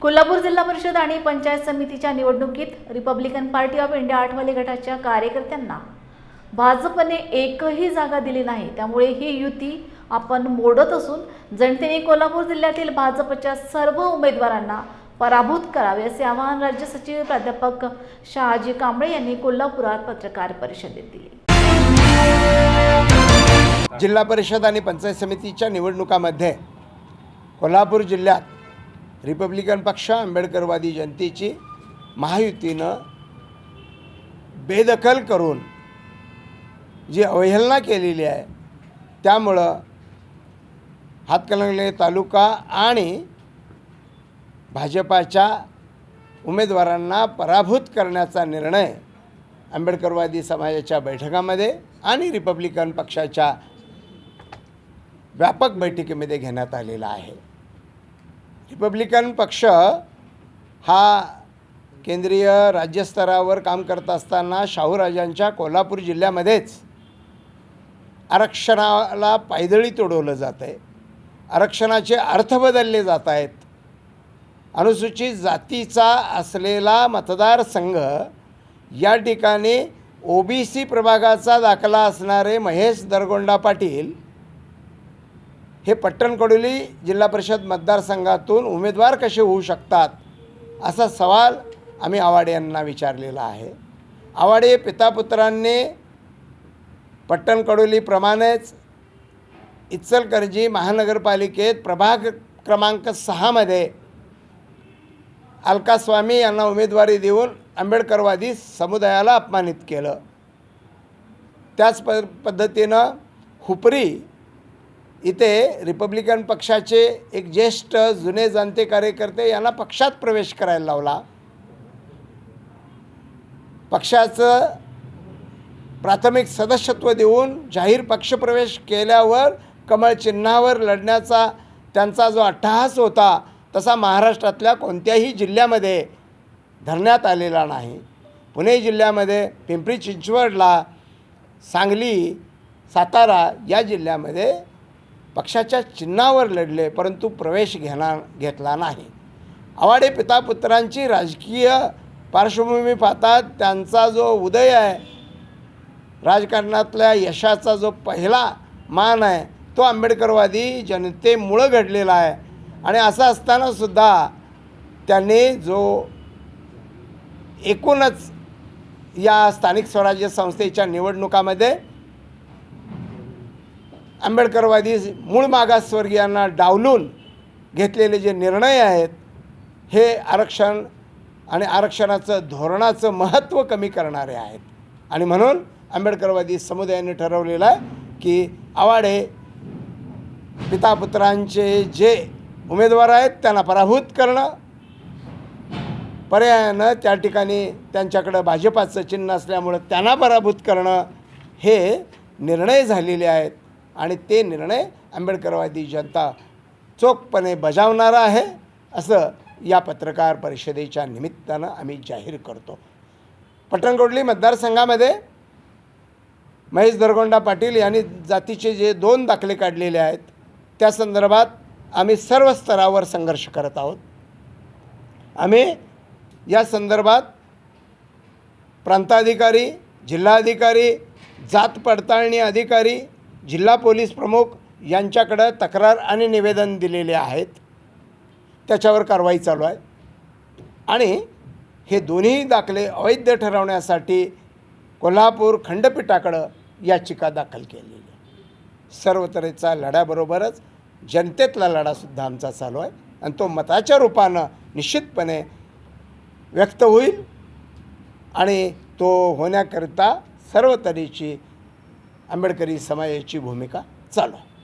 कोल्हापूर जिल्हा परिषद आणि पंचायत समितीच्या निवडणुकीत Republican party of India Athawale गटाच्या कार्यकर्त्यांना भाजपने एकही जागा दिली नाही। त्यामुळे ही युती आपण मोडत असून जनतेने कोल्हापूर जिल्ह्यातील भाजपच्या सर्व उमेदवारांना पराभूत करावे असे आवाहन राज्य सचिव प्राध्यापक शहाजी कांबळे यांनी कोल्हापुरात पत्रकार परिषदेत दिले। जिल्हा परिषद आणि पंचायत समितीच्या निवडणुकांमध्ये कोल्हापूर जिल्ह्यात रिपब्लिकन पक्ष आंबेडकरवादी जनतेची महायुतीनं बेदखल करून जी अवहेलना केलेली आहे, त्यामुळं हातकणंगले तालुका आणि भाजपाच्या उमेदवारांना पराभूत करण्याचा निर्णय आंबेडकरवादी समाजाच्या बैठकामध्ये आणि रिपब्लिकन पक्षाच्या व्यापक बैठकीमध्ये घेण्यात आलेला आहे। रिपब्लिकन पक्ष हा केंद्रीय राज्यस्तरावर काम करत असताना शाहूराजांच्या कोल्हापूर जिल्ह्यामध्येच आरक्षणाला पायदळी तोडवलं जात आहे, आरक्षणाचे अर्थ बदलले जात आहेत। अनुसूचित जातीचा असलेला मतदारसंघ या ठिकाणी ओबीसी प्रभागाचा दाखला असणारे महेश दरगोंडा पाटील हे पट्टणकडोली जिल्हा परिषद मतदारसंघातून उमेदवार कसे होऊ शकतात असा सवाल आम्ही आवाडे यांना विचारलेला आहे। आवाडे पितापुत्रांनी पट्टणकडोलीप्रमाणेच इचलकरंजी महानगरपालिकेत प्रभाग क्रमांक 6 मध्ये अलका स्वामी यांना उमेदवारी देऊन आंबेडकरवादी समुदायाला अपमानित केलं। त्याच पद्धतीनं हुपरी इथे रिपब्लिकन पक्षाचे एक ज्येष्ठ जुने जाणते कार्यकर्ते यांना पक्षात प्रवेश करायला लावला। पक्षाचं प्राथमिक सदस्यत्व देऊन जाहीर पक्षप्रवेश केल्यावर कमळ चिन्हावर लढण्याचा त्यांचा जो अट्टहास होता तसा महाराष्ट्रातल्या कोणत्याही जिल्ह्यामध्ये धरण्यात आलेला नाही। पुणे जिल्ह्यामध्ये पिंपरी चिंचवडला, सांगली, सातारा या जिल्ह्यामध्ये पक्षाच्या चिन्हावर लढले, परंतु प्रवेश घेतला नाही। आवाडे पितापुत्रांची राजकीय पार्श्वभूमी पाहता त्यांचा जो उदय आहे, राजकारणातल्या यशाचा जो पहिला मान आहे, तो आंबेडकरवादी जनतेमुळं घडलेला आहे। आणि असं असताना सुद्धा त्यांनी जो एकूणच या स्थानिक स्वराज्य संस्थेच्या निवडणुकामध्ये आंबेडकरवादी मूळ मागासवर्गीयांना डावलून घेतलेले जे निर्णय आहेत, हे आरक्षण आणि आरक्षणाचं धोरणाचं महत्त्व कमी करणारे आहेत। आणि म्हणून आंबेडकरवादी समुदायाने ठरवलेलं आहे की आवाडे पितापुत्रांचे जे उमेदवार आहेत त्यांना पराभूत करणं, पर्यायानं त्या ठिकाणी त्यांच्याकडं भाजपाचं चिन्ह असल्यामुळं त्यांना पराभूत करणं हे निर्णय झालेले आहेत। आणि ते निर्णय आंबेडकरवादी जनता चोखपणे बजावणारा आहे असं या पत्रकार परिषदेच्या निमित्तानं आम्ही जाहीर करतो। पट्टणकडोली मतदारसंघामध्ये महेश दरगोंडा पाटील यांनी जातीचे जे 2 दाखले काढलेले आहेत, त्या संदर्भात आम्ही सर्व स्तरावर संघर्ष करत आहोत। आम्ही या संदर्भात प्रांताधिकारी, जिल्हाधिकारी, जात पडताळणी अधिकारी, जिल्हा पोलीस प्रमुख यांच्याकडे तक्रार आणि निवेदन दिलेले आहेत। त्याच्यावर कारवाई चालू आहे आणि हे दोन्ही दाखले अवैध ठरवण्यासाठी कोल्हापूर खंडपीठाकडं याचिका दाखल केलेली आहे। सर्व तऱ्हेचा लढ्याबरोबरच जनतेतला लढासुद्धा आमचा चालू आहे आणि तो मताच्या रूपानं निश्चितपणे व्यक्त होईल आणि तो होण्याकरिता सर्व तऱ्हेची आंबेडकरी समाजाची भूमिका चालू आहे।